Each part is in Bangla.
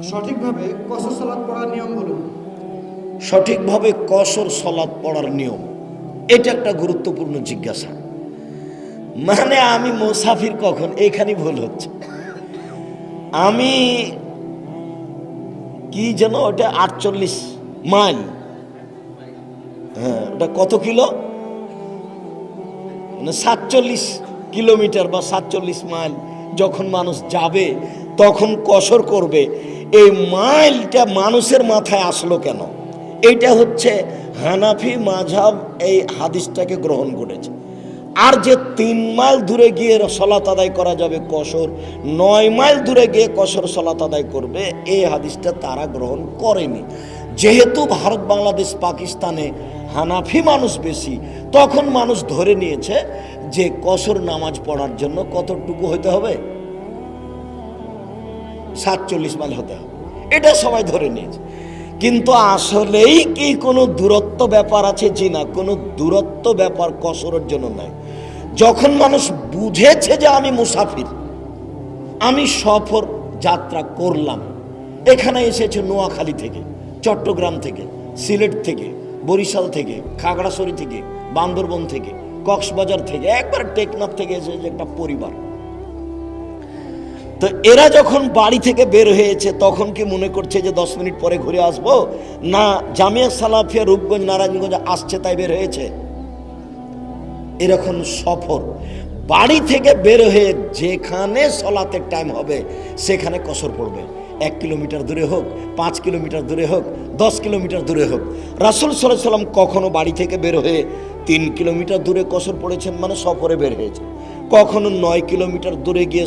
সঠিকভাবে কসর সালাত পড়ার নিয়ম বলুন। সঠিকভাবে কসর সালাত পড়ার নিয়ম, এটা একটা গুরুত্বপূর্ণ জিজ্ঞাসা। মানে আমি মুসাফির কখন, এইখানে ভুল হচ্ছে। আমি কি যেন ওটা 48 মাইল, হ্যাঁ ওটা কত কিলো, মানে 47 কিলোমিটার বা 47 মাইল যখন মানুষ যাবে তখন কসর করবে। এই মাইলটা মানুষের মাথায় আসলো কেন? এইটা হচ্ছে হানাফি মাযহাব এই হাদিসটাকে গ্রহণ করেছে। আর যে 3 মাইল দূরে গিয়ে সালাত আদায় করা যাবে কসর, 9 মাইল দূরে গিয়ে কসর সালাত আদায় করবে, এই হাদিসটা তারা গ্রহণ করেনি। যেহেতু ভারত, বাংলাদেশ, পাকিস্তানে হানাফি মানুষ বেশি, তখন মানুষ ধরে নিয়েছে যে কসর নামাজ পড়ার জন্য কতটুকু হতে হবে, 47 মাইল হতে হবে, এটা সবাই ধরে নিয়েছে। কিন্তু আসলেই কি কোনো দূরত্ব ব্যাপার আছে? জি না, কোনো দূরত্ব ব্যাপার কসরের জন্য নাই। যখন মানুষ বুঝেছে যে আমি মুসাফির, আমি সফর যাত্রা করলাম, এখানে এসেছে নোয়াখালী থেকে, চট্টগ্রাম থেকে, সিলেট থেকে, বরিশাল থেকে, খাগড়াছড়ি থেকে, বান্দরবন থেকে, কক্সবাজার থেকে, একবার টেকনাফ থেকে এসেছে একটা পরিবার। তো এরা যখন বাড়ি থেকে বের হয়েছে তখন কি মনে করছে যে 10 মিনিট পরে ঘুরে আসবো? না, জামিয়া সালাফিয়া রূপগঞ্জ নারায়ণগঞ্জ আসছে তাই বের হয়েছে। এরকম সফর, বাড়ি থেকে বের হয়ে যেখানে সলাতের টাইম হবে সেখানে কসর পড়বে। 1 কিলোমিটার দূরে হোক, 5 কিলোমিটার দূরে হোক, 10 কিলোমিটার দূরে হোক। রাসূল সাল্লাল্লাহু আলাইহি সাল্লাম কখনো বাড়ি থেকে বের হয়ে 3 কিলোমিটার দূরে কসর পড়েছেন, মানে সফরে বের হয়েছে। কখনো 9 কিলোমিটার দূরে গিয়ে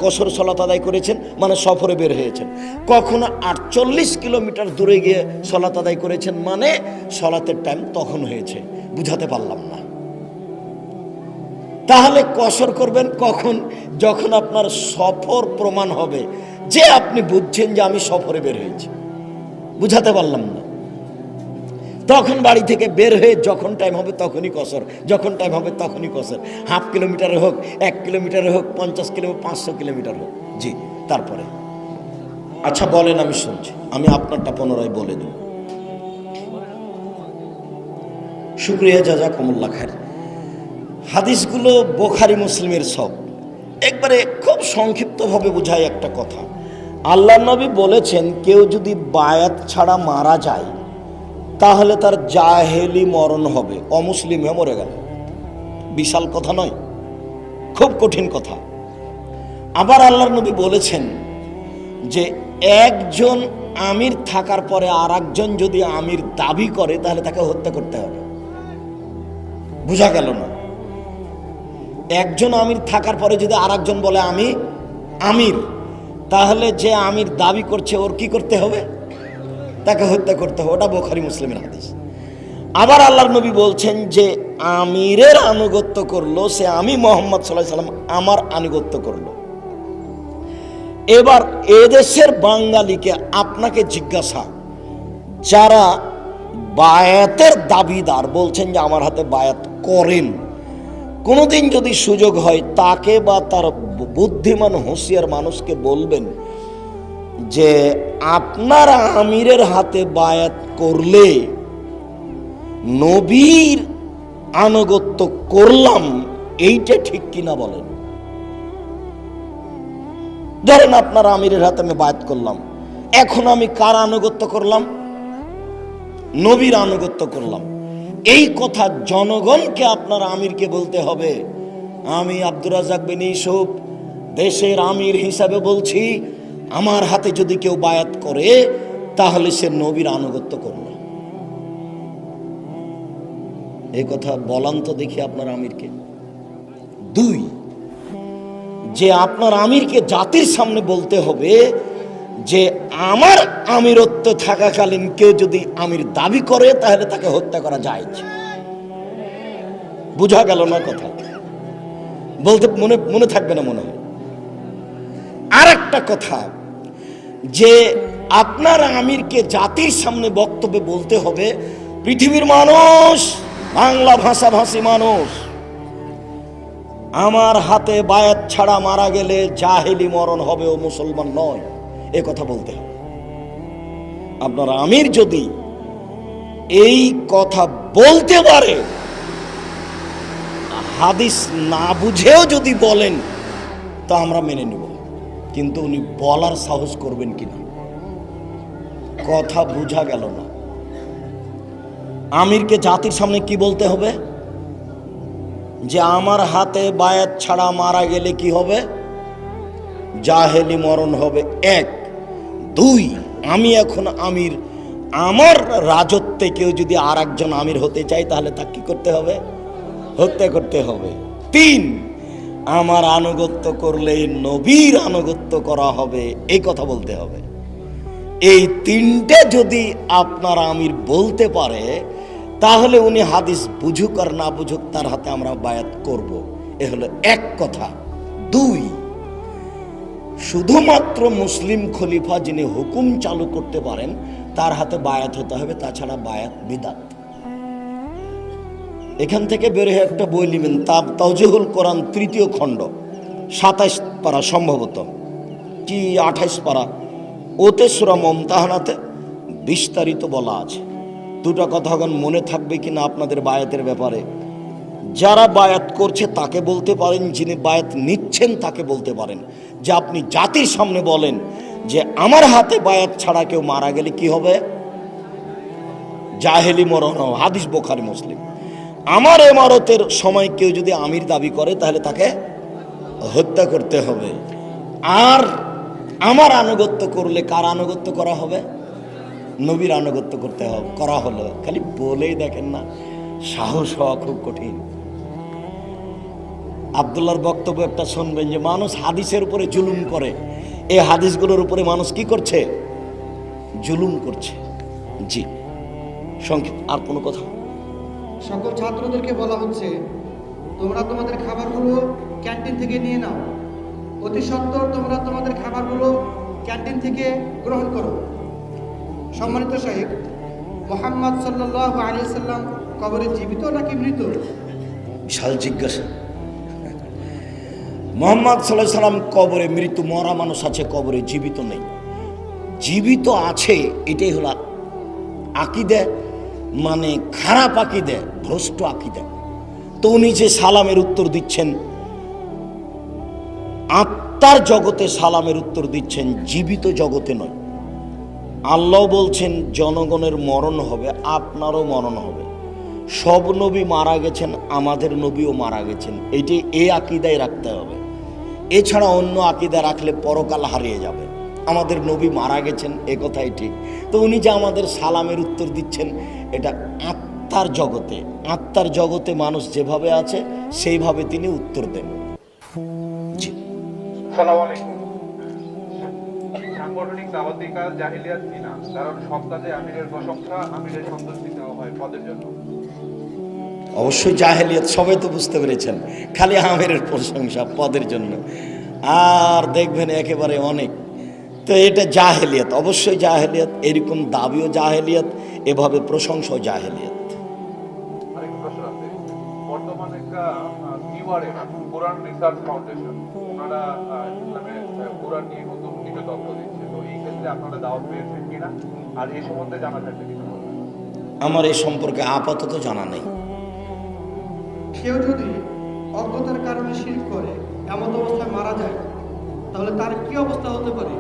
কসর সালাত আদায় করেছেন, মানে সফরে বের হয়েছেন। কখনো 48 কিলোমিটার দূরে গিয়ে সালাত আদায় করেছেন, মানে সালাতের টাইম তখন হয়েছে। বুঝাতে পারলাম না? তাহলে কসর করবেন কখন? যখন আপনার সফর প্রমাণ হবে যে আপনি বুঝছেন যে আমি সফরে বের হয়েছি। বুঝাতে পারলাম না? তখন বাড়ি থেকে বের হয়ে যখন টাইম হবে তখনই কসর, যখন টাইম হবে তখনই কসর। 1/2 কিলোমিটারে হোক, 1 কিলোমিটারে হোক, 50 কিলোমিটার, 500 কিলোমিটার হোক। জি, তারপরে আচ্ছা বলেন, আমি শুনছি, আমি আপনারটা পুনরায় বলে দেব। শুকরিয়া, জাযাকুমুল্লাহ খায়র। হাদিসগুলো বুখারী মুসলিমের সব। একবারে খুব সংক্ষিপ্তভাবে বুঝাই একটা কথা। আল্লাহ নবী বলেছেন, কেউ যদি বায়াত ছাড়া মারা যায় তাহলে তার জাহেলি মরণ হবে, অমুসলিম হয়ে মরে গেল। বিশাল কথা নয়? খুব কঠিন কথা। আবার আল্লাহর নবী বলেছেন যে একজন আমির থাকার পরে আর একজন যদি আমির দাবি করে তাহলে তাকে হত্যা করতে হবে। বুঝা গেল না? একজন আমির থাকার পরে যদি আর একজন বলে আমি আমির, তাহলে যে আমির দাবি করছে ওর কি করতে হবে? তাকে হত্যা করতে হবে। ওটা বুখারী মুসলিমের হাদিস। আবার আল্লাহর নবী বলছেন যে আমিরের আনুগত্য করলো সে আমি মুহাম্মদ সাল্লাল্লাহু আলাইহি সাল্লাম আমার আনুগত্য করলো। এবার এদেশের বাঙালিকে আপনাকে জিজ্ঞাসা, যারা বায়াতের দাবিদার বলছেন যে আমার হাতে বায়াত করেন, কোনোদিন যদি সুযোগ হয় তাকে বা তার বুদ্ধিমান হুঁশিয়ার মানুষকে বলবেন যে আপনারা আমিরের হাতে বায়াত করলে নবীর আনুগত্য করলাম, এইটা ঠিক কিনা বলেন। ধরেন আপনার আমিরের হাতে আমি বায়াত করলাম, এখন আমি কার আনুগত্য করলাম? নবীর আনুগত্য করলাম। এই কথা জনগণকে আপনার আমিরকে বলতে হবে। আমি আব্দুর রাজ্জাক বিন ইউসুফ দেশের আমির হিসাবে বলছি, আমার হাতে যদি কেউ বায়াত করে তাহলে সে নবীর আনুগত্য করল। এই কথা বলান তো দেখি আপনার আমিরকে। 2, যে আপনার আমিরকে জাতির সামনে বলতে হবে যে আমার আমিরত্ব থাকাকালীন কেউ যদি আমির দাবি করে তাহলে তাকে হত্যা করা যায়। বুঝা গেল না কথা? বলতে মনে থাকবে না মনে হয়। আর একটা কথা, যে আপনার আমিরকে জাতির সামনে বক্তব্যে বলতে হবে, পৃথিবীর মানুষ, বাংলা ভাষাভাষী মানুষ, আমার হাতে বায়াত ছাড়া মারা গেলে জাহেলি মরণ হবে, ও মুসলমান নয়। এ কথা বলতে হবে। আপনার আমির যদি এই কথা বলতে পারে, হাদিস না বুঝেও যদি বলেন তা আমরা মেনে নেব, কিন্তু উনি বলার সাহস করবেন কিনা, কথা বোঝা গেল না। আমিরকে জাতির সামনে কি বলতে হবে? যে আমার হাতে বায়াত ছাড়া মারা গেলে কি হবে? জাহেলি মরণ হবে। 1 2, আমি এখন আমির, আমার রাজত্বে কেউ যদি আর একজন আমির হতে চায় তাহলে তা কি করতে হবে? হত্যা করতে হবে। 3, আমার আনুগত্য করলে নবীর আনুগত্য করা হবে, এই কথা বলতে হবে। এই 3টে যদি আপনার আমির বলতে পারে তাহলে উনি হাদিস বুঝুক আর না বুঝুক তার হাতে আমরা বায়াত করব। এ হলো 1 কথা। 2, শুধুমাত্র মুসলিম খলিফা যিনি হুকুম চালু করতে পারেন তার হাতে বায়াত হতে হবে, তাছাড়া বায়াত বিদআত। এখান থেকে বের হয়ে একটা বই লিবেন, তাওজিহুল কোরআন 3য় খণ্ড 27 পারা, সম্ভবত কি 28 পারা, ওতে সূরা মুমতাহানাতে বিস্তারিত বলা আছে। দুটো কথা এখন মনে থাকবে কিনা আপনাদের বায়াতের ব্যাপারে। যারা বায়াত করছে তাকে বলতে পারেন, যিনি বায়াত নিচ্ছেন তাকে বলতে পারেন যে আপনি জাতির সামনে বলেন যে আমার হাতে বায়াত ছাড়া কেউ মারা গেলে কি হবে? জাহেলি মরণ হবে। হাদিস বুখারী মুসলিম। আমার ইমারতের সময় কেউ যদি আমির দাবি করে তাহলে তাকে হত্যা করতে হবে। আর আমার আনুগত্য করলে কার আনুগত্য করা হবে? নবীর আনুগত্য করতে হবে। করা হলো, খালি বলেই দেখেন না, সাহস হওয়া খুব কঠিন। আব্দুল্লাহর বক্তব্য একটা শুনবেন যে মানুষ হাদিসের উপরে জুলুম করে, এই হাদিসগুলোর উপরে মানুষ কি করছে? জুলুম করছে। জি, সংক্ষিপ্ত আর কোনো কথা? সকল ছাত্রদেরকে বলা হচ্ছে তোমরা তোমাদের খাবারগুলো ক্যান্টিন থেকে নিয়ে নাও, অতি সত্বর তোমরা তোমাদের খাবারগুলো ক্যান্টিন থেকে গ্রহণ করো। সম্মানিত সাহেব, মুহাম্মদ সাল্লাল্লাহু আলাইহি সাল্লাম কবরে জীবিত নাকি মৃত? বিশাল জিজ্ঞাসা। মুহাম্মদ সাল্লাল্লাহু আলাইহি সাল্লাম কবরে মৃত, মরা মানুষ আছে, কবরে জীবিত নেই। জীবিত আছে এটাই হলো আকীদা, মানে খারাপ আকীদা, ভ্রষ্ট আকীদা। তো উনি যে সালামের উত্তর দিচ্ছেন, আত্মার জগতে সালামের উত্তর দিচ্ছেন, জীবিত জগতে নয়। আল্লাহ বলছেন জনগণের মরণ হবে, আপনারও মরণ হবে। সব নবী মারা গেছেন, আমাদের নবীও মারা গেছেন। এটি এই আকীদায় রাখতে হবে। এছাড়া অন্য আকীদা রাখলে পরকাল হারিয়ে যাবে। আমাদের নবী মারা গেছেন এ কথাই ঠিক। তো উনি যে আমাদের সালামের উত্তর দিচ্ছেন, এটা আত্মার জগতে, আত্মার জগতে মানুষ যেভাবে আছে সেইভাবে তিনি উত্তর দেন। জি, আসসালামু আলাইকুম। সাংগঠনিক দাওয়াতি কাজ জাহিলিয়াত কিনা? কারণ সব কাজে আমিরের প্রশংসা, আমিরের সন্তুষ্টি দেওয়া হয় পদের জন্য। অবশ্যই জাহেলিয়াত, সবাই তো বুঝতে পেরেছেন, খালি আমিরের প্রশংসা পদের জন্য। আর দেখবেন একেবারে অনেক, তো এটা জাহেলিয়াত, অবশ্যই জাহেলিয়াত। এরকম দাবিও জাহেলিয়াত, এভাবে প্রশংসাও জাহেলিয়াত। আরেকটা প্রশ্ন আছে, বর্তমানে একটা নিউয়ারে কোরআন রিসার্চ ফাউন্ডেশন, ওনারা ইসলামের কোরআন নিয়ে নতুন কিছু তথ্য দিচ্ছে। তো এই ক্ষেত্রে আপনারা দাওয়াত পেয়েছেন কিনা, আর এই সম্বন্ধে জানা থাকলে কিছু বলবেন? আমার এই সম্পর্কে আপাতত জানা নেই। কেউ যদি অজ্ঞতার কারণে শিরক করে এমন অবস্থায় মারা যায় তাহলে তার কি অবস্থা হতে পারে?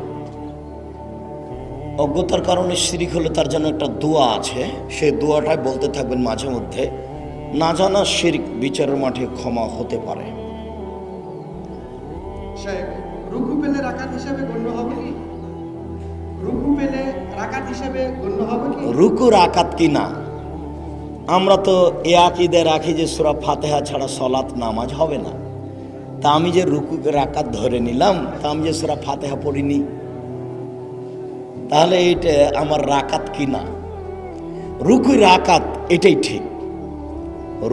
অজ্ঞতার কারণে শিরিক হলে তার জন্য একটা দোয়া আছে, সেই দোয়াটাই বলতে থাকবেন মাঝে মধ্যে। না জানা শিরিক বিচারের মাঠে ক্ষমা হতে পারে। সাহেব, রুকু পেলে রাকাত হিসাবে গণ্য হবে কি? রুকু পেলে রাকাত হিসাবে গণ্য হবে কি? রুকু রাকাত কি না, আমরা তো এ আকীদা রাখি যে সূরা ফাতিহা ছাড়া সালাত নামাজ হবে না। তা আমি যে রুকু রাকাত ধরে নিলাম, তা আমি যে সূরা ফাতিহা পড়িনি, তাহলে এইটা আমার রাকাত কি না? রুকুই রাকাত এটাই ঠিক,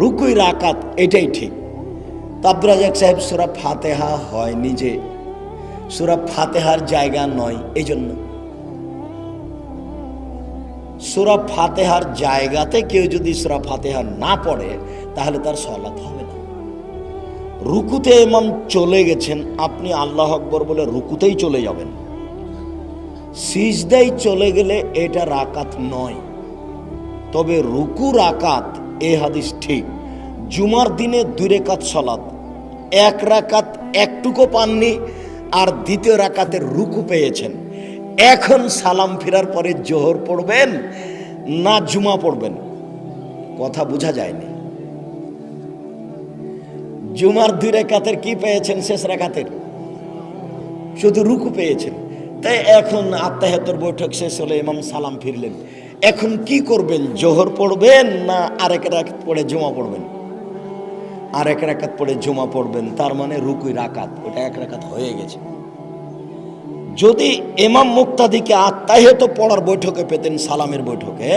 রুকুই রাকাত এটাই ঠিক। তো আব্দুর রাজ্জাক সাহেব, সূরা ফাতিহা হয়নি, যে সূরা ফাতিহার জায়গা নয়, এই জন্য সূরা ফাতিহার জায়গাতে কেউ যদি সূরা ফাতিহা না পড়ে তাহলে তার সালাত হবে না। রুকুতে ইমাম চলে গেছেন, আপনি আল্লাহু আকবার বলে রুকুতেই চলে যাবেন, সিজদায় চলে গেলে এটা রাকাত নয়, তবে রুকু রাকাত। এ হাদিস ঠিক। জুমার দিনে 2 রাকাত সালাত, 1 রাকাত একটুকু পাননি, আর দ্বিতীয় রাকাতের রুকু পেয়েছেন। এখন সালাম ফেরার পরে জোহর পড়বেন না জুমা পড়বেন? কথা বোঝা যায়নি। জুমার 2 রাকাতের কি পেয়েছেন? শেষ রাকাতের শুধু রুকু পেয়েছেন। তাই এখন আত্তাহিয়াতুর বৈঠক শেষ হলে ইমাম সালাম ফিরলেন, এখন কি করবেন? জোহর পড়বেন না আরেক রাকাত পড়ে জুমা পড়বেন? আরেক রাকাত পড়ে জুমা পড়বেন, তার মানে রুকুই রাকাত, ওটা 1 রাকাত হয়ে গেছে। যদি ইমাম মুক্তাদিকে আত্তাহিয়াত পড়ার বৈঠকে পেতেন, সালামের বৈঠকে,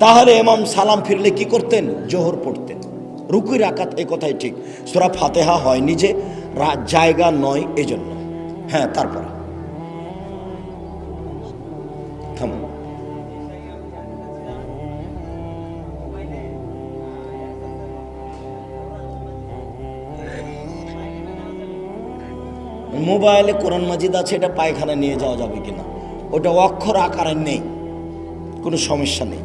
তাহলে ইমাম সালাম ফিরলে কি করতেন? জোহর পড়তেন। রুকুই রাকাত, এই কথাই ঠিক। সূরা ফাতিহা হয়নি যে, জায়গা নয় এজন্য। হ্যাঁ, তারপরে থামো। মোবাইলে কোরআন মাজিদ আছে, এটা পায়খানা নিয়ে যাওয়া যাবে কিনা? ওটা অক্ষর আকারে নেই, কোনো সমস্যা নেই।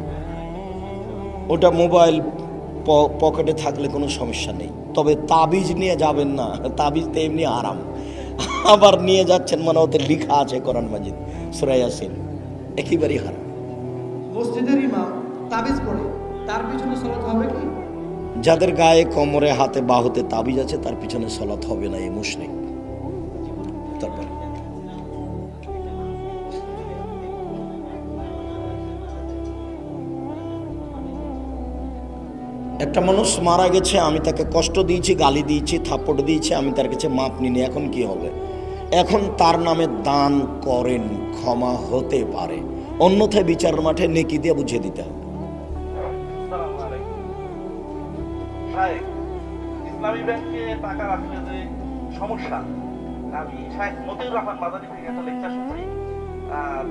ওটা মোবাইল পকেটে থাকলে কোনো সমস্যা নেই। তবে তাবিজ নিয়ে যাবেন না, তাবিজ তো এমনি আরাম, আবার নিয়ে যাচ্ছেন মানে ওতে লেখা আছে কোরআন মাজিদ, সূরা ইয়াসিন, একেবারেই হারাম। মসজিদের ইমাম তাবিজ পড়ে, তার পিছনে সালাত হবে কি? যাদের গায়ে, কোমরে, হাতে, বাহুতে তাবিজ আছে, তার পিছনে সালাত হবে না, এই মুশরিক। তারপর একটা মানুষ মারা গেছে, আমি তাকে কষ্ট দিয়েছি, গালি দিয়েছি, থাপ্পড় দিয়েছি, আমি তার কাছে মাপ নিনি, এখন কি হবে? এখন তার নামে দান করেন, ক্ষমা হতে পারে, অন্যথায় বিচার মাঠে নেকি দিয়ে বুঝিয়ে দিতে হবে। আসসালামু আলাইকুম। ভাই, ইসলামী ব্যাংকে টাকা রাখলে যে সমস্যা, আমি শাইখ মতিউর রহমান মাদানী থেকে একটা লেকচার শুনছি।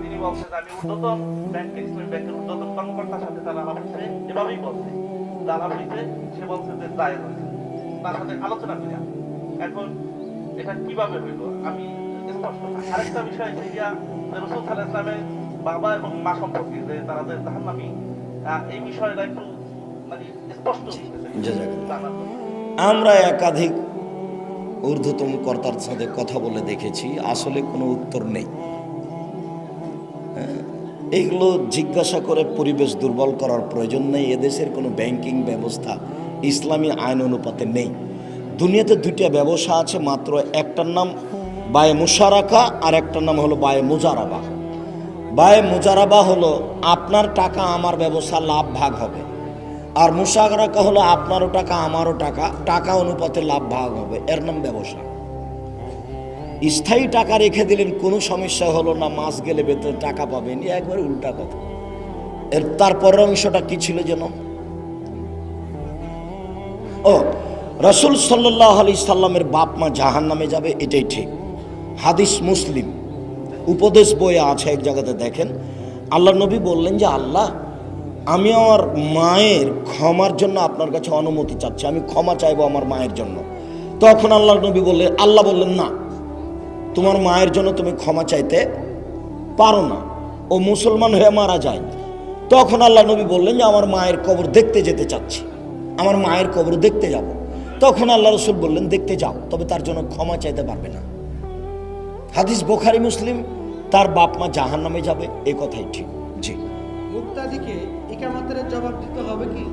তিনি বলছেন, আমি ঊর্ধ্বতন ব্যাংকের, ইসলামী ব্যাংকের ঊর্ধ্বতন কর্মকর্তার সাথে তার আলাপ হয়েছে, এভাবেই বলছে, আলাপ হয়েছে, সে বলছে যে জায়েজ আছে, তার সাথে আলোচনা করি। এখন এটা কিভাবে হইল আমি স্পষ্ট না। আরেকটা বিষয় যে রাসূল সাল্লাল্লাহু আলাইহি ওয়াসাল্লামের বাবা এবং মা সম্পর্কে যে তারা যে জাহান্নামী, এই বিষয়টা একটু মানে স্পষ্ট জানার জন্য। আমরা একাধিক ঊর্ধ্বতম কর্তার সাথে কথা বলে দেখেছি, আসলে কোনো উত্তর নেই। এইগুলো জিজ্ঞাসা করে পরিবেশ দুর্বল করার প্রয়োজন নেই। এদেশের কোনো ব্যাংকিং ব্যবস্থা ইসলামী আইন অনুপাতে নেই। দুনিয়াতে 2টা ব্যবসা আছে মাত্র, একটার নাম বায়ে মুশারাকা আর একটার নাম হলো বায়ে মুজারাবা। বায়ে মুজারাবা হলো আপনার টাকা আমার ব্যবসা, লাভ ভাগ হবে। আর মুশারাকা হলো আপনারও টাকা আমারও টাকা, টাকা অনুপাতে লাভ ভাগ হবে, এর নাম ব্যবসা। স্থায়ী টাকা রেখে দিলেন, কোনো সমস্যা হলো না, মাস গেলে বেতন টাকা পাবেন, একবার উল্টা কথা। এর তারপরের অংশটা কি ছিল যেন? ও, রাসূল সাল্লাল্লাহু আলাইহি সাল্লামের বাপ মা জাহান্নামে যাবে, এটাই ঠিক। হাদিস মুসলিম উপদেশ বইয়ে আছে, এক জায়গাতে দেখেন আল্লাহ নবী বললেন যে, আল্লাহ, আমি আমার মায়ের ক্ষমার জন্য আপনার কাছে অনুমতি চাচ্ছি, আমি ক্ষমা চাইবো আমার মায়ের জন্য। তখন আল্লাহ নবী বললেন, আল্লাহ বললেন, না, তোমার মায়ের জন্য তুমি ক্ষমা চাইতে পারো না, ও মুসলমান হয়ে মারা যায়। তখন আল্লাহ নবী বললেন যে, আমার মায়ের কবর দেখতে যেতে চাচ্ছি, আমার মায়ের কবর দেখতে যাব। তখন আল্লাহ রসুল বললেন, দেখতে যাও, তবে তার জন্য ক্ষমা চাইতে পারবে না। হাদিস বুখারী মুসলিম। তার বাপ মা জাহান্নামে যাবে, এই কথাই ঠিক। জি, মুক্তাদিকে ইকামাতের জবাব দিতে হবে কি?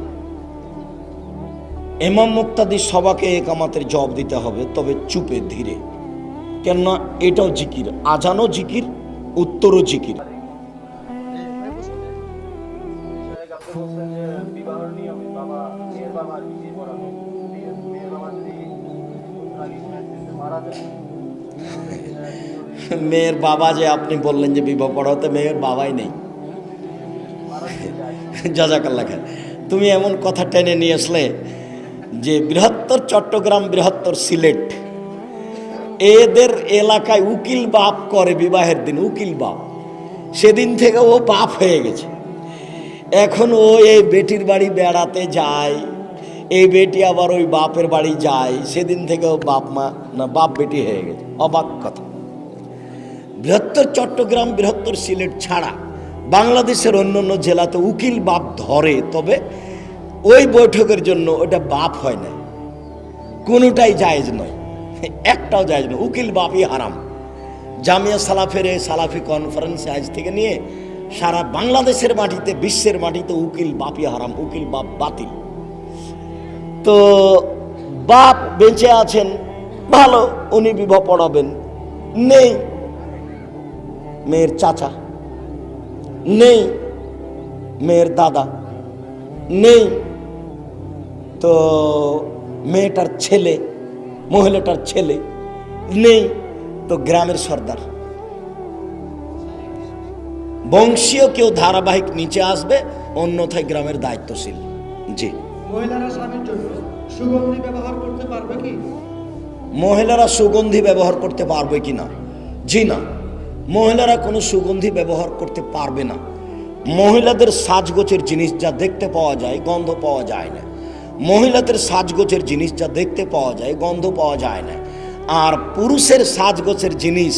ইমাম মুক্তাদি সবাকে একামাতের জবাব দিতে হবে, তবে চুপে ধীরে, কেননা এটাও জিকির, আজানও জিকির, উত্তরও জিকির। বলছেন যে বিবাহের নিয়মে বাবা, মেয়ের বাবা বিয়ে করাবে, মেয়ের বাবা যদি মারা যায়, মেয়ের বাবা যে আপনি বললেন যে বিবাহ পড়াতে, মেয়ের বাবাই নেই। জাযাকাল্লাহ খায়ের। তুমি এমন কথা টেনে নিয়ে আসলে যে বৃহত্তর চট্টগ্রাম, বৃহত্তর সিলেট, এদের এলাকায় উকিল বাপ করে বিবাহের দিন, উকিল বাপ। সেদিন থেকে ও বাপ হয়ে গেছে। এখন ও এই বেটির বাড়ি বেড়াতে যায়, এই বেটি আবার ওই বাপের বাড়ি যায়, সেদিন থেকে ও বাপ মা না বাপ বেটি হয়ে গেছে। অবাক কথা। বৃহত্তর চট্টগ্রাম, বৃহত্তর সিলেট ছাড়া বাংলাদেশের অন্যান্য জেলাতে উকিল বাপ ধরে, তবে ওই বৈঠকের জন্য ওটা বাপ হয় না, কোনোটাই জায়েজ নয়, একটাও জায়েজ নয়, উকিল বাপই হারাম। জামিয়া সালাফের এই সালাফি কনফারেন্সে আজ থেকে নিয়ে সারা বাংলাদেশের মাটিতে, বিশ্বের মাটিতে উকিল বাপই হারাম, উকিল বাপ বাতিল। তো বাপ বেঁচে আছেন, ভালো, উনি বিবাহ পড়াবেন, নেই মেয়ের চাচা, নেই মেয়ের দাদা, নেই তো মেয়েটার ছেলে, মহিলাটার ছেলে, নেই তো গ্রামের সর্দার, বংশীয় কেউ ধারাবাহিক নিচে আসবে, অন্যথায় গ্রামের দায়িত্বশীল। জি। মহিলারা স্বামীর জন্য সুগন্ধি ব্যবহার করতে পারবে কি? মহিলারা সুগন্ধি ব্যবহার করতে পারবে কি না? জি না, মহিলারা কোনো সুগন্ধি ব্যবহার করতে পারবে না। মহিলাদের সাজগোছের জিনিস যা দেখতে পাওয়া যায়, গন্ধ পাওয়া যায় না। মহিলাদের সাজগোছের জিনিস যা দেখতে পাওয়া যায়, গন্ধ পাওয়া যায় না। আর পুরুষের সাজগোছের জিনিস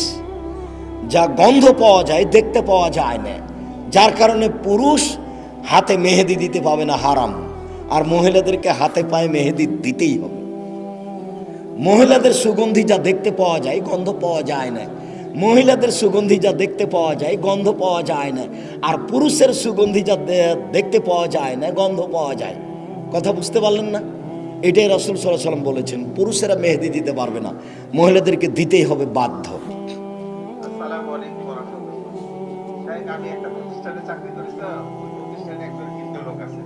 যা গন্ধ পাওয়া যায়, দেখতে পাওয়া যায় না, যার কারণে পুরুষ হাতে মেহেদি দিতে পাবে না, হারাম। আর মহিলাদেরকে হাতে পায়ে মেহেদি দিতেই হবে। মহিলাদের সুগন্ধি যা দেখতে পাওয়া যায়, গন্ধ পাওয়া যায় না। মহিলাদের সুগন্ধি যা দেখতে পাওয়া যায়, গন্ধ পাওয়া যায় না। আর পুরুষের সুগন্ধি যা দেখতে পাওয়া যায় না, গন্ধ পাওয়া যায়। কথা বুঝতে পারলেন না? এটাই রাসূল সাল্লাল্লাহু আলাইহি ওয়াসাল্লাম বলেছেন, পুরুষেরা মেহেদি দিতে পারবে না, মহিলাদেরকে দিতেই হবে বাধ্য। আসসালামু আলাইকুম ওয়া রাহমাতুল্লাহ। শাইখ, আমি একটা প্রতিষ্ঠানে চাকরি করি, তো ওই প্রতিষ্ঠানে একজন হিন্দু লোক আছে।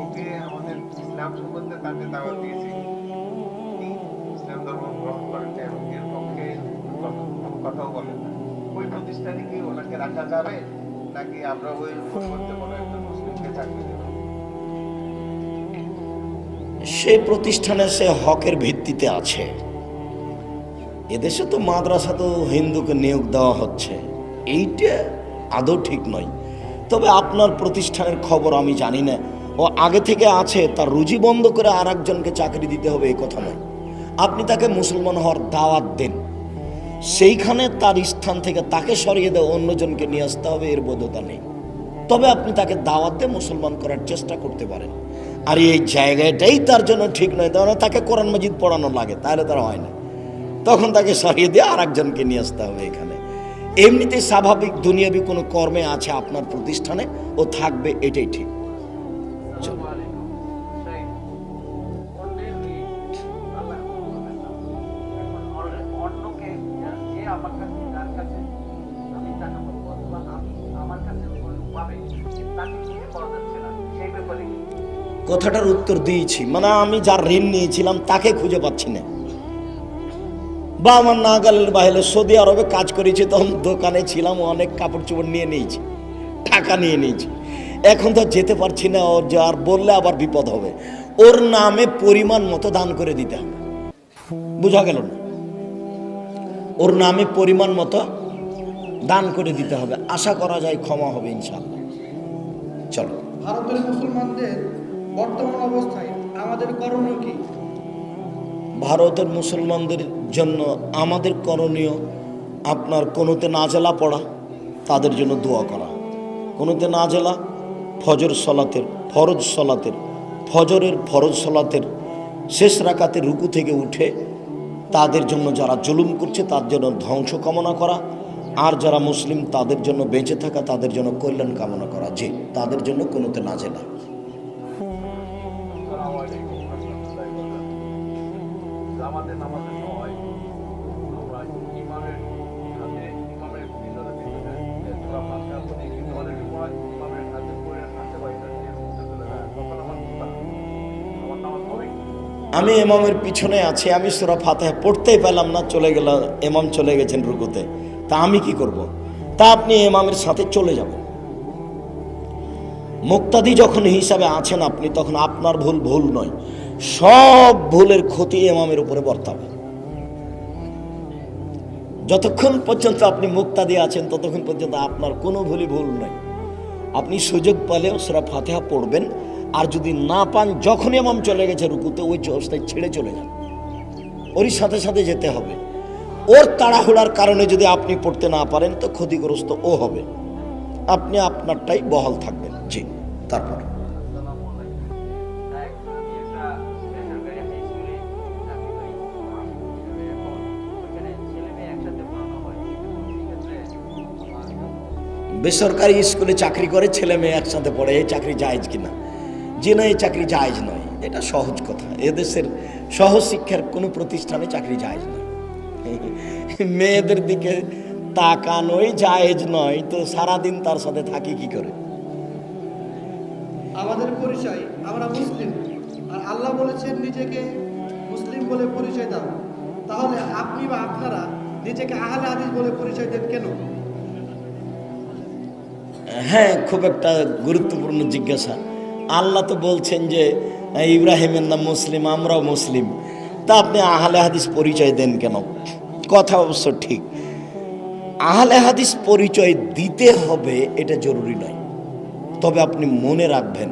ওকে আমাদের ইসলাম সম্বন্ধে তাকে দাওয়াত দিয়েছি। উনি ইসলাম ধর্ম গ্রহণ করেন না এবং এর পক্ষে কোনো কথাও বলেন না। ওই প্রতিষ্ঠানে কি ওনাকে রাখা যাবে, নাকি আমরা ওই পরিবর্তে কোনো একজন মুসলিমকে চাকরি দেব? সেই প্রতিষ্ঠানে সে হকের ভিত্তিতে আছে। এদেশে তো মাদ্রাসা তো হিন্দুকে নিয়োগ দেওয়া হচ্ছে, এইটা আদৌ ঠিক নয়। তবে আপনার প্রতিষ্ঠানের খবর আমি জানি না, ও আগে থেকে আছে, তার রুজি বন্ধ করে আর একজনকে চাকরি দিতে হবে এই কথা নয়। আপনি তাকে মুসলমান হওয়ার দাওয়াত দেন, সেইখানে তার স্থান থেকে তাকে সরিয়ে দেওয়া অন্যজনকে নিয়ে আসতে হবে, এর বৈধতা নেই। তবে আপনি তাকে দাওয়াত দিয়ে মুসলমান করার চেষ্টা করতে পারেন। আর এই জায়গাটাই তার জন্য ঠিক নয়, তাহলে তাকে কোরআন মাজিদ পড়ানো লাগে, তাহলে তার হয় না, তখন তাকে সরিয়ে দিয়ে আর একজনকে নিয়ে আসতে হবে এখানে। এমনিতে স্বাভাবিক দুনিয়াবি কোনো কর্মে আছে আপনার প্রতিষ্ঠানে, ও থাকবে, এটাই ঠিক। আসসালামু আলাইকুম। শাইখ, অন্যের ঋণ আল্লাহ কবুল করবেন না। এখন অন্যকে, যে আমার কাছে, যার কাছে আমি টাকা পাবো অথবা আমি আমার কাছে পাবে, তাকে দিয়ে করা যাচ্ছে না, সেই ব্যাপারে কি? কথাটার উত্তর দিয়েছি, মানে আমি যার ঋণ নিয়েছিলাম তাকে খুঁজে পাচ্ছি না, বা আমার নাগালের বাইরে সৌদি আরবে কাজ করেছি, তখন দোকানে ছিলাম, অনেক কাপড় চোপড় নিয়ে নিয়েছি, টাকা নিয়ে নিয়েছি, এখন তো যেতে পারছি না, ওর আর বললে আবার বিপদ হবে। ওর নামে পরিমাণ মতো দান করে দিতে হবে, বোঝা গেল না? ওর নামে পরিমাণ মতো দান করে দিতে হবে, আশা করা যায় ক্ষমা হবে ইনশাআল্লাহ। চলো। ভারতের মুসলমানদের বর্তমান অবস্থায় আমাদের করণীয় কি? ভারতের মুসলমানদের জন্য আমাদের করণীয় আপনার কোনোতে নাজেলা পড়া, তাদের জন্য দোয়া করা। কোনোতে নাজেলা, ফজর সলাতের, ফজরের ফরজ সলাতের শেষ রাকাতে রুকু থেকে উঠে তাদের জন্য যারা জুলুম করছে তার জন্য ধ্বংস কামনা করা, আর যারা মুসলিম তাদের জন্য বেঁচে থাকা, তাদের জন্য কল্যাণ কামনা করা। যে তাদের জন্য কোনোতে নাজেলা। আসসালামু আলাইকুম ওয়া রাহমাতুল্লাহি ওয়া বারাকাতুহু। জামাতে নামাজের সময় আমরা ইমামের হাতে, ইমামের ভিতরে থেকে সূরা ফাতিহা পড়ি, কিন্তু অনেক সময় ইমামের হাতে পড়ে হাতে বাইরে দিয়ে মুখে চলে যায়, তখন আমার নামাজ হবে কি? আমি ইমামের পিছনে আছি, আমি সূরা ফাতিহা পড়তেই পেলাম না, চলে গেল, ইমাম চলে গেছেন রুকুতে, তা আমি কি করব? তা আপনি ইমামের সাথে চলে যাবেন। মুক্তাদি যখন হিসাবে আছেন আপনি, তখন আপনার ভুল ভুল নয়, সব ভুলের ক্ষতি ইমামের উপরে বর্তাবে। যতক্ষণ পর্যন্ত আপনি মুক্তাদি আছেন ততক্ষণ পর্যন্ত আপনার কোনো ভুলই ভুল নয়। আপনি সুযোগ পেলেও সূরা ফাতিহা পড়বেন, আর যদি না পান, যখন ইমাম চলে গেছে রুকুতে, ওই অবস্থায় ছেড়ে চলে যান, ওরই সাথে সাথে যেতে হবে। ওর তাড়াহুড়ার কারণে যদি আপনি পড়তে না পারেন তো ক্ষতিগ্রস্ত ও হবে। আপনি আপনারটাই বহাল থাকবেন। জি, তারপর বেসরকারি স্কুলে চাকরি করে ছেলে মেয়ে একসাথে পড়ে, এই চাকরি জায়েজ কিনা? যে না, এই চাকরি জায়েজ নয়। এটা সহজ কথা, এদেশের সহজ শিক্ষার কোনো প্রতিষ্ঠানে চাকরি জায়েজ নয়। মেয়েদের দিকে তাকানোই জায়েজ নয়, তো সারাদিন তার সাথে থাকি কি করে? আমাদের পরিচয়, আমরা মুসলিম, আর আল্লাহ বলেছেন নিজেকে মুসলিম বলে পরিচয় দাও। তাহলে আপনি বা আপনারা নিজেকে আহলে হাদিস বলে পরিচয় দেন কেন? হ্যাঁ, খুব একটা গুরুত্বপূর্ণ জিজ্ঞাসা। আল্লাহ তো বলছেন যে ইব্রাহিমের নাম মুসলিম, আমরাও মুসলিম, তা আপনি আহলে হাদিস পরিচয় দেন কেন? কথা অবশ্য ঠিক, আহলে হাদিস পরিচয় দিতে হবে এটা জরুরি নয়। তবে আপনি মনে রাখবেন,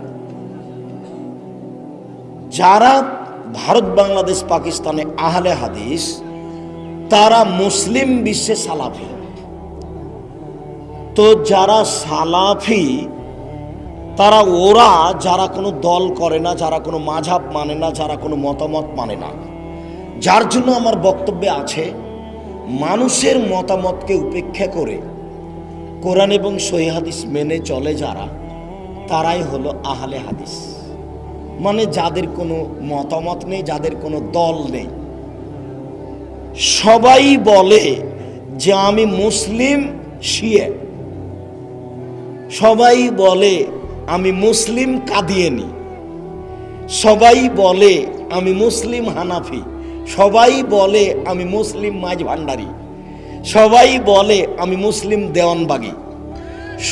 যারা ভারত, বাংলাদেশ, পাকিস্তানে আহলে হাদিস, তারা মুসলিম বিশ্বে সালাফি। তো যারা সালাফি তারা ওরা যারা কোনো দল করে না, যারা কোনো মাযহাব মানে না, যারা কোনো মতামত মানে না, যার জন্য আমার বক্তব্যে আছে মানুষের মতামতকে উপেক্ষা করে কোরআন এবং সহিহ হাদিস মেনে চলে যারা, তারাই হলো আহলে হাদিস। মানে যাদের কোনো মতামত নেই, যাদের কোনো দল নেই, সবাই বলে যে আমি মুসলিম শিয়া, সবাই বলে আমি মুসলিম কাদিয়ানী, সবাই বলে আমি মুসলিম হানাফি, সবাই বলে আমি মুসলিম মাঝ ভান্ডারী, সবাই বলে আমি মুসলিম দেওয়ানবাগী,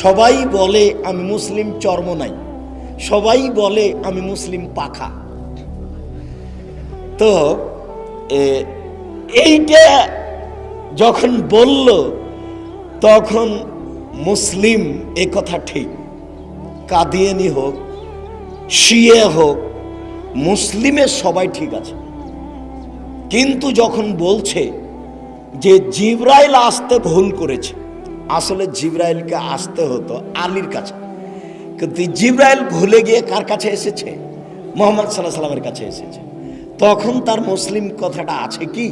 সবাই বলে আমি মুসলিম চরমনাই, সবাই বলে আমি মুসলিম পাখা। তো এইটা যখন বলল তখন মুসলিম এ কথা ঠিক, কাদিয়ানি হোক শিয়া হোক, মুসলিমের সবাই ঠিক আছে। কিন্তু যখন বলছে যে জিবরাইল আসতে ভুল করেছে, আসলে জিবরাইলকে আসতে হতো আলীর কাছে, কিন্তু জিবরাইল ভুলে গিয়ে কার কাছে এসেছে? মুহাম্মদ সাল্লাল্লাহু আলাইহি সাল্লামের কাছে এসেছে। তখন তার মুসলিম কথাটা আছে কি?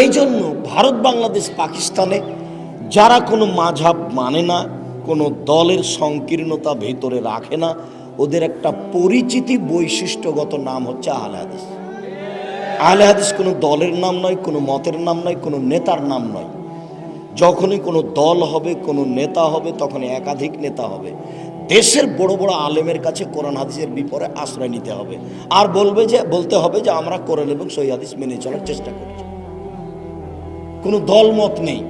এই জন্য ভারত, বাংলাদেশ, পাকিস্তানে যারা কোনো মাযহাব মানে না, কোনো দলের সংকীর্ণতা ভেতরে রাখে না, ওদের একটা পরিচিতি বৈশিষ্ট্যগত নাম হচ্ছে আহলে হাদিস। আহলে হাদিস কোনো দলের নাম নয়, কোনো মতের নাম নয়, কোনো নেতার নাম নয়। যখনই কোনো দল হবে, কোনো নেতা হবে, তখন একাধিক নেতা হবে। দেশের বড় বড় আলেমের কাছে কোরআন হাদিসের বিপরে আশ্রয় নিতে হবে, আর বলতে হবে যে আমরা কোরআন এবং সহিহ হাদিস মেনে চলার চেষ্টা করছি। কোনো দল মত নেই,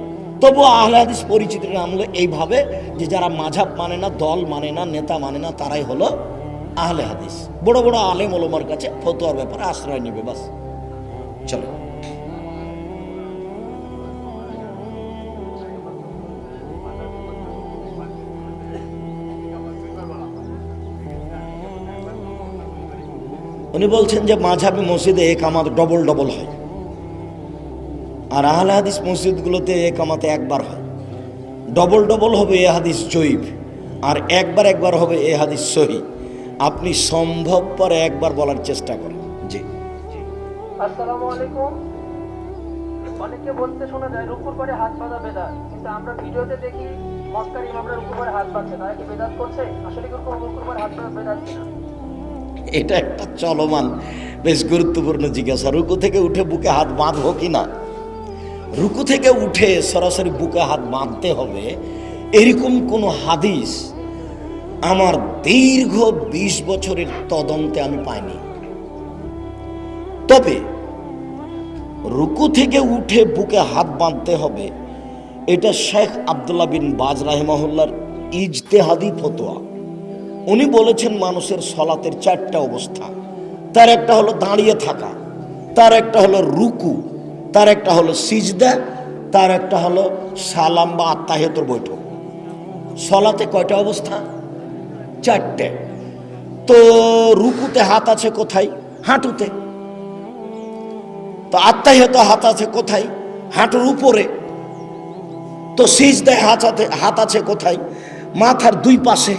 তবু আহলে হাদিস পরিচিতির নাম হলো এইভাবে যে যারা মাযহাব মানে না, দল মানে না, নেতা মানে না, তারাই হলো আহলে হাদিস। বড় বড় আলেম ওলামার কাছে ফতোয়ার ব্যাপারে আশ্রয় নেবে, বাস। চলো, উনি বলছেন যে মাযহাবে মসজিদে একামত ডবল ডবল হয়, আর আহলে হাদিস মসজিদগুলোতে একামতে একবার হয়। ডবল ডবল হবে এ হাদিস জয়ীফ, আর একবার হবে এ হাদিস সহি। আপনি সম্ভবপর একবার বলার চেষ্টা করেন। জি, আসসালামু আলাইকুম। অনেকে বলতে শোনা যায় রুকুর পরে হাত বাঁধা বেদাত, কিন্তু আমরা ভিডিওতে দেখি মক্কার ইমামরা রুকুর পরে হাত বাঁধছে, তারা কি বেদাত করছে? আসলে কি রুকুর পরে হাত বাঁধা বেদাত কিনা? এটা একটা চলমান বেশ গুরুত্বপূর্ণ জিজ্ঞাসা। রুকু থেকে উঠে বুকে হাত বাঁধবো কিনা? রুকু থেকে উঠে সরাসরি বুকে হাত বাঁধতে হবে এরকম কোনো হাদিস আমার দীর্ঘ 20 বছরের তদন্তে আমি পাইনি। তবে রুকু থেকে উঠে বুকে হাত বাঁধতে হবে, এটা শেখ আব্দুল্লাহ বিন বাজ রাহিমাহুল্লাহর ইজতেহাদি ফতোয়া। উনি বলেছেন মানুষের সলাতের 4টা অবস্থা। তার একটা হলো দাঁড়িয়ে থাকা, তার একটা হলো রুকু, তার একটা হলো সিজদা, তার একটা হলো সালাম বা আত্তাহিয়াতুর বৈঠক। সলাতে কয়টা অবস্থা? 4টে। তো রুকুতে হাত আছে কোথায়? হাঁটুতে। তো আত্মাহিত হাত আছে কোথায়? হাঁটুর উপরে। তো সিজদায় হাত আছে কোথায়? মাথার দুই পাশে।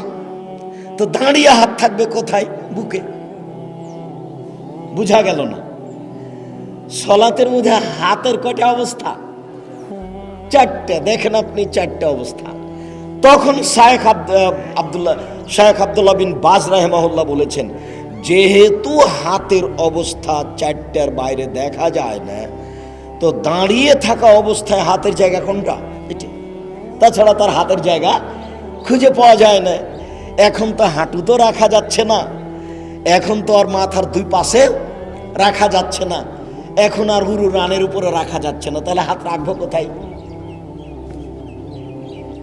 তো দাঁড়িয়ে হাত থাকবে কোথায়? বুকে। বুঝা গেল না? সলাতের মধ্যে হাতের কয়টা অবস্থা? চারটা। দেখেন আপনি, চারটা অবস্থা। তখন শেখ আব্দুল্লাহ বিন বাজ রাহিমাহুল্লাহ বলেছেন, যেহেতু হাতের অবস্থা চারটার বাইরে দেখা যায় না, তো দাঁড়িয়ে থাকা অবস্থায় হাতের জায়গা কোনটা? এটি। তাছাড়া তার হাতের জায়গা খুঁজে পাওয়া যায় না। এখন তো হাঁটু তো রাখা যাচ্ছে না, এখন তো আর মাথার দুই পাশে রাখা যাচ্ছে না, এখন আর উরু রানের উপরে রাখা যাচ্ছে না, তাহলে হাত রাখবো কোথায়?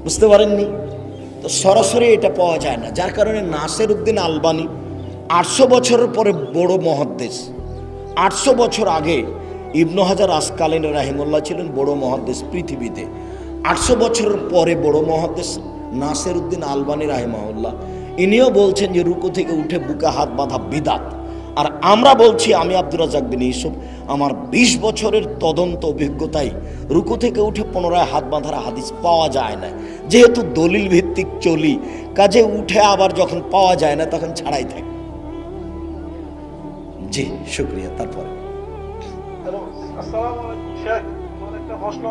বুঝতে পারেননি? তো সরাসরি এটা পাওয়া যায় না, যার কারণে নাসির উদ্দিন আলবানী 800 বছরের পরে বড় মুহাদ্দিস। 800 বছর আগে ইবনে হাজার আসকালানী রাহিমাহুল্লাহ ছিলেন বড় মুহাদ্দিস পৃথিবীতে। 800 বছরের পরে বড় মুহাদ্দিস নাসির উদ্দিন আলবানী রাহিমাহুল্লাহ, ইনিও বলছেন যে রুকু থেকে উঠে বুকে হাত বাঁধা বিদাত। আর আমরা বলছি, আমি আব্দুর রাজ্জাক বিন ইউসুফ, আমার 20 বছরের তদন্ত অভিজ্ঞতায় রুকু থেকে উঠে পুনরায় হাত বাঁধার হাদিস পাওয়া যায় না। যেহেতু দলিল ভিত্তিক চলি, কাজে উঠে আবার যখন পাওয়া যায় না তখন ছাড়াই থাকে। জি, শুক্রিয়া। তারপরে হ্যালো, আসসালামু আলাইকুম শেখ। আমার একটা প্রশ্ন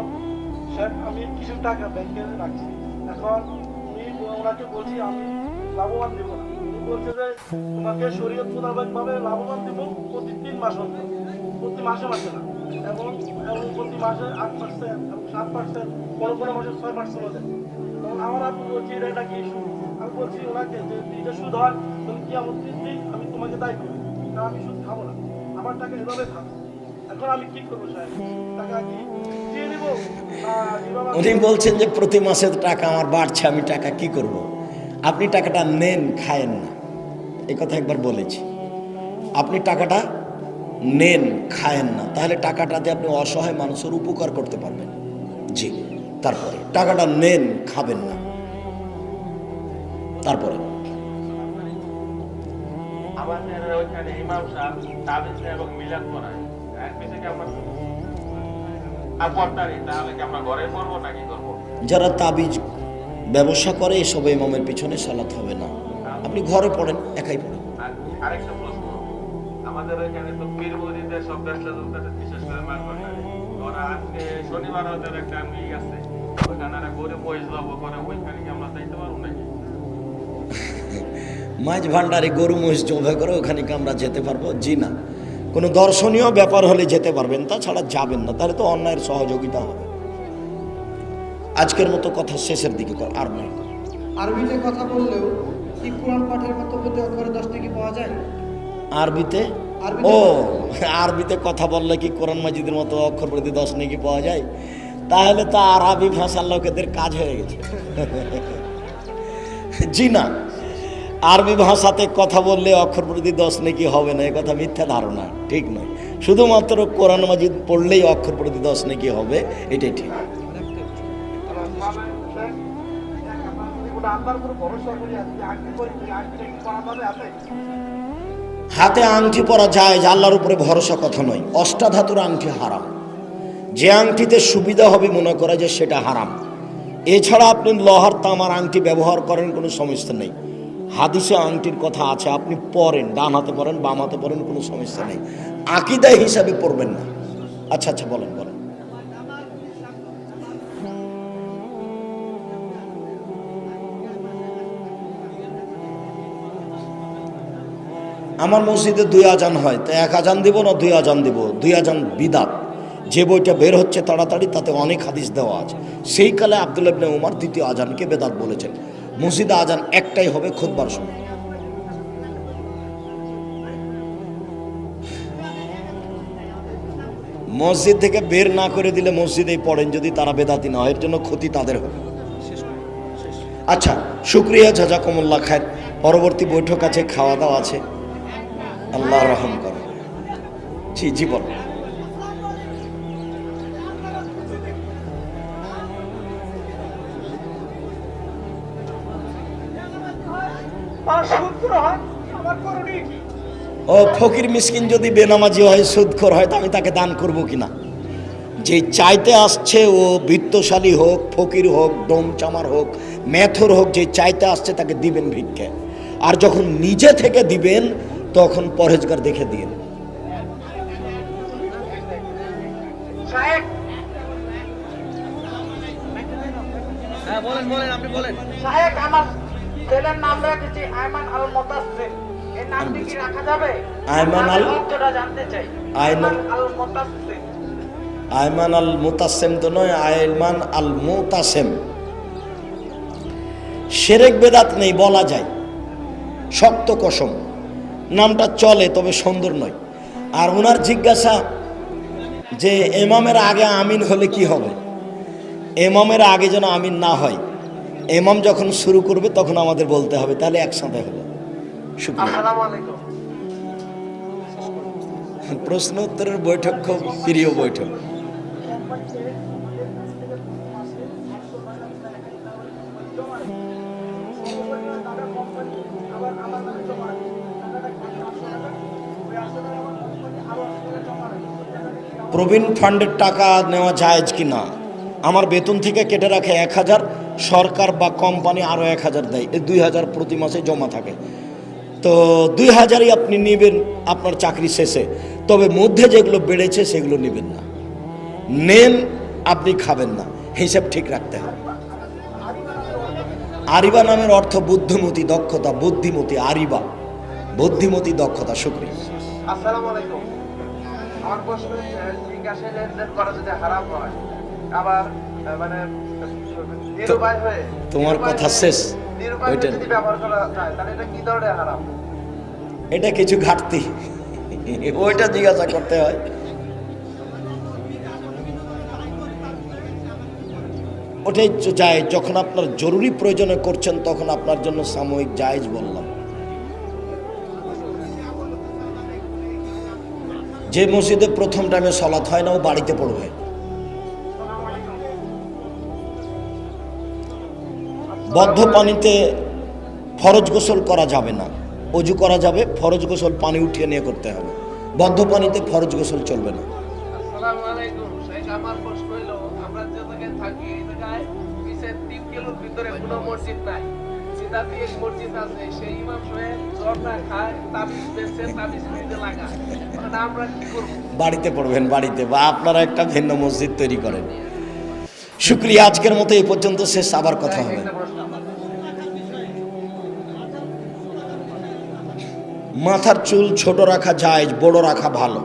শেখ, আমি কিছু টাকা ব্যাংকে রাখছি। এখন আমি ওনাকে বলছি আমি লাভবান দেব না। উনি বলছে যে তোমাকে শরীয়ত মোতাবেক ভাবে লাভবান দেব প্রতি 3 মাস অন্তর, প্রতি মাসে মাসে না। এবং প্রতি মাসে 8% এবং 7%, কোনো মাসে 6% দেয়। তখন আমার আপনি বলছি এটা কি সুদ? আমি বলছি ওনাকে যে এটা সুদ হয় তুমি কি আমার দিন আমি তোমাকে দায়ী করি, কারণ আমি সুদ খাবো না, আমার টাকা এভাবে খাবো। এখন আমি কি করবো সাহেব? টাকা কি দিয়ে দিব? উনি বলছেন যে প্রতি মাসে টাকা আমার বাড়ছে, আমি টাকা কি করব? আপনি টাকাটা নেন, খায়েন না। এই কথা একবার বলেছি। আপনি টাকাটা নেন, খায়েন না, তাহলে টাকাটাতে আপনি অসহায় মানুষের উপকার করতে পারবেন। জি। তারপরে টাকাটা নেন, খাবেন না। তারপরে আমাদের ওইখানে ইমাম সাহেব তাবিজ এবং মিলাদ করায়, এর পিছনে কি আমরা আপত্তি, তাহলে কি আমরা ঘরে পড়বো নাকি করবো? যারা তাবিজ ব্যবসা করে এসব ইমামের পিছনে সালাত হবে না। আপনি ঘরে পড়েন, একাই পড়েন। আর আরেকটা প্রশ্ন, আমাদের ওইখানে তো পীর মুরিদের সব ব্যবসা চলতেছে, বিশেষ করে মার্কেটে। ওরা আজকে শনিবার ওদের একটা মিল আছে, ওইখানে একটা গরিব মহিষ জব করে, ওইখানে কি আমরা যাইতে পারবো নাকি? মাছ ভান্ডারে গরু মহিষ জবাই করে, ওখানে কি আমরা যেতে পারবো? জি না। কোনো দর্শনীয় ব্যাপার হলে যেতে পারবেন, তাছাড়া যাবেন না, তাহলে তো অন্যায়ের সহযোগিতা হবে। আজকের মতো কথা শেষের দিকে কর, আর নয়। আরবিতে কথা বললেও কি কোরআন পাঠের মতো প্রতি অক্ষরে 10 নাকি পাওয়া যায়? আরবিতে? ও, আরবিতে কথা বললে কি কোরআন মাজিদের মতো অক্ষর প্রতি 10 নাকি পাওয়া যায়? তাহলে তো আরবি ভাষার লোকেদের কাজ হয়ে গেছে। জি না, আরবি ভাষাতে কথা বললে অক্ষর প্রতি 10 নাকি হবে না, এ কথা মিথ্যা ধারণা, ঠিক নয়। শুধুমাত্র কোরআন মাজিদ পড়লেই অক্ষর প্রতি 10 নাকি হবে, এটাই ঠিক। হাতে আংটি পরা যায়, আল্লাহর উপরে ভরসা কথা নয়। অষ্টাধাতুর আংটি হারাম। যে আংটিতে সুবিধা হবে মনে করা যায় সেটা হারাম। এছাড়া আপনি লোহার তামার আংটি ব্যবহার করেন, কোনো সমস্যা নেই। হাদিসে আংটির কথা আছে, আপনি পরেন, ডান হাতে পরেন, বাম হাতে পরেন, কোনো সমস্যা নেই। আকীদা হিসাবে পড়বেন না। আচ্ছা আচ্ছা, বলেন বলেন। আমার মসজিদে 2 আজান হয়, তো 1 আজান দিব না 2 আজান দিব? 2 আজান বিদাত। যে বইটা বের হচ্ছে তাড়াতাড়ি, তাতে অনেক হাদিস দেওয়া আছে। সেই কালে আব্দুল্লাহ ইবনে উমর 2য় আজানকে বেদাত বলেছেন। মসজিদে আজান একটাই হবে খুতবার সময়। মসজিদ থেকে বের না করে দিলে মসজিদেই পড়েন, যদি তারা বেদাতি না হয়, এর জন্য ক্ষতি তাদের হবে। আচ্ছা, শুক্রিয়া, জাযাকুমুল্লাহ খায়ের। পরবর্তী বৈঠক আছে, খাওয়া দাওয়া আছে। আল্লাহ রহম করো। জি জীবন আমার করণীয় কি? ও ফকির মিসকিন যদি বেনামাজি হয়, সুদখোর হয়, তো আমি তাকে দান করব কিনা? যে চাইতে আসছে ও বিত্তশালী হোক, ফকির হোক, ডোম চামার হোক, মেথর হোক, যে চাইতে আসছে তাকে দিবেন ভিক্ষে। আর যখন নিজে থেকে দিবেন তখন পরহেজগার দেখে দিন। সাহেব, সাহেব, আমার ছেলের নাম রেখেছি আয়মান আল মুতাসসিম। এই নামটি কি রাখা যাবে? আয়মান আল- অর্থটা জানতে চাই। আয়মান আল মুতাসসিম। আয়মান আল মুতাসেম তো নয়, আয়মান আল মুতাসেম। শিরক বেদাত নেই, বলা যায়, শক্ত কসম, নামটা চলে, তবে সুন্দর নয়। আর ওনার জিজ্ঞাসা যে এমামের আগে আমিন হলে কি হবে? এমামের আগে যেন আমিন না হয়, এমাম যখন শুরু করবে তখন আমাদের বলতে হবে, তাহলে একসাথে হবে। শুক্রিয়া। আসসালামু আলাইকুম। প্রশ্ন উত্তরের বৈঠক খুব প্রিয় বৈঠক। প্রবীণ ফান্ডের টাকা নেওয়া জায়েজ কি না? আমার বেতন থেকে কেটে রাখে 1000, সরকার বা কোম্পানি আরও 1000 দেয়, এই 2000 প্রতি মাসে জমা থাকে। তো 2000ই আপনি নেবেন আপনার চাকরি শেষে, তবে মধ্যে যেগুলো বেড়েছে সেগুলো নেবেন না। নেন, আপনি খাবেন না, হিসাব ঠিক রাখতে হবে। আরিবা নামের অর্থ বুদ্ধিমতী, দক্ষতা, বুদ্ধিমতী, আরিবা বুদ্ধিমতী, দক্ষতা। শুকরিয়া। আসসালামু আলাইকুম। আমার প্রশ্ন হচ্ছে, বিকাশে লেনদেন করা যদি হারাম হয়, আবার মানে নিরুপায় হয়ে তোমার কথা শেষ, নিরুপায় ওইটা হয়ে যদি ব্যবহার করা যায়, তাহলে এটা কি ধরনের হারাম? এটা কিছু ঘাটতি, ওইটা জিজ্ঞাসা করতে হয়। ওটাই যায়, যখন আপনার জরুরি প্রয়োজনে করছেন তখন আপনার জন্য সাময়িক জায়েজ বললাম। যে মসজিদে প্রথম টাইমে সলাৎ হয় না, ও বাড়িতে পড়বে। বদ্ধ পানিতে ফরজ গোসল করা যাবে না, অজু করা যাবে, ফরজ গোসল পানি উঠিয়ে নিয়ে করতে হবে। বদ্ধ পানিতে ফরজ গোসল চলবে না। আসসালামু আলাইকুম। শেখ, আমার প্রশ্ন হলো, আমরা যে জায়গায় থাকি এই জায়গায় পিছে 3 কিলোর ভিতরে কোনো মসজিদ নাই, সিধা দিয়ে এক মসজিদ আছে। সেই ইমাম সাহেব জর্দা খায়, তাবিজ বেচে, তাবিজ নিজে লাগায়। মানে আমরা কি করব? বাড়িতে পড়বেন, বাড়িতে, বা আপনারা একটা ভিন্ন মসজিদ তৈরি করেন। শুক্রিয়া। আজকের মতো এই পর্যন্ত শেষ, আবার কথা হবে। মাথার চুল ছোট রাখা জায়েজ, বড় রাখা ভালো।